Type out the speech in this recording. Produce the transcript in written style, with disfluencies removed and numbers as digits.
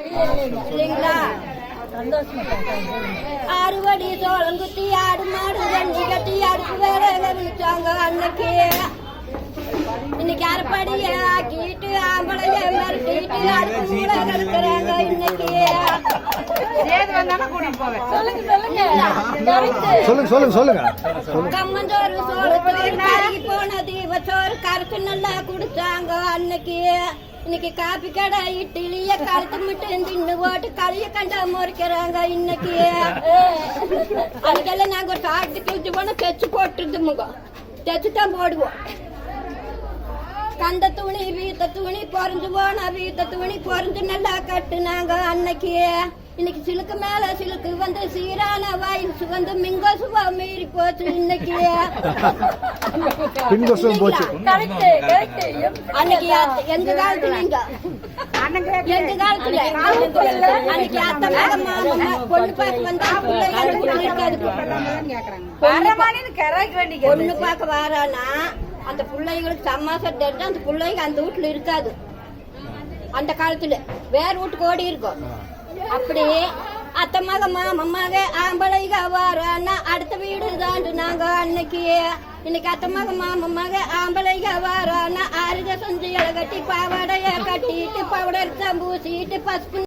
இல்லைங்களா? அறுவடி சோளம் குத்தி ஆடு மாடு தண்ணி கட்டி அடுப்பு வேற விழிச்சாங்க அன்னைக்கு. இன்னைக்கு அரைப்படிய ஆக்கிட்டு ஆம்பளைய மிரட்டிட்டு அடுப்பு மூட கிடக்குறாங்க இன்னைக்கு. கம்மஞ்சோறு சோளத்தோறு கருகி போன தீபச்சோறு கரைச்சு நல்லா குடிச்சாங்க அன்னைக்கு. இன்னைக்கு காப்பி கடை இட்லிய கழுத்து மட்டும் தின்னு போட்டு களிய கண்டா முறைக்கிறாங்க இன்னைக்கு. அதுக்கெல்லாம் நாங்க ஒரு சாப்பிட்டு கிழிச்சு போனா தைச்சு போட்டுருது முகம் தைச்சுதான் போடுவோம். கண்ட துணி வீத்த துணி பொறிஞ்சு போனா வீத்த துணி பொறிஞ்சு நல்லா கட்டுனாங்க அன்னைக்கு. இன்னைக்கு சிலுக்கு மேல சிலுக்கு வந்து சீரான வயசு வந்து மிங்கோசுவா மீறி போச்சு இன்னைக்கு. அன்னைக்கு எங்க காலத்துல எங்க காலத்துல அன்னைக்கு அத்தை மக மாமா பொண்ணு பார்க்க வந்தா இருக்காது. பொண்ணு பார்க்க வாரானா அந்த பிள்ளைங்களுக்கு சமாசம் தெரிஞ்சு அந்த பிள்ளைங்க அந்த வீட்டுல இருக்காது. அந்த காலத்துல வேற வீட்டுக்கு ஓடி இருக்கும். அப்படியே அத்தை மக மாமமாக ஆம்பளைங்க வாரானா அடுத்த வீடு தாண்டு நாங்க அன்னைக்கு. இன்னைக்கு அத்தை மக மாமமாக ஆம்பளைங்க வாரானா அருக செஞ்சு கட்டி பாவாடைய கட்டிட்டு பவுடர் பூசிட்டு பசுப்பு